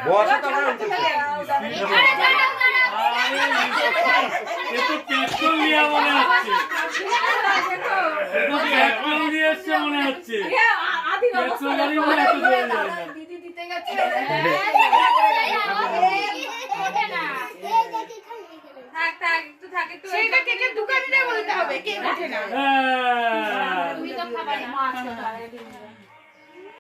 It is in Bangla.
বসে তো আমার একটু পেট্রোল লিয়া মনে হচ্ছে, একটু পেট্রোল দিয়ে এসছে মনে হচ্ছে, পেট্রোল গাড়ি মনে এত চলে যায় না। দিদি দিতে গেছে থাক থাক একটু থাক একটু সেইটা কেকের দোকানিরা বলতে হবে কে ওঠে না তুমি তো খাবে না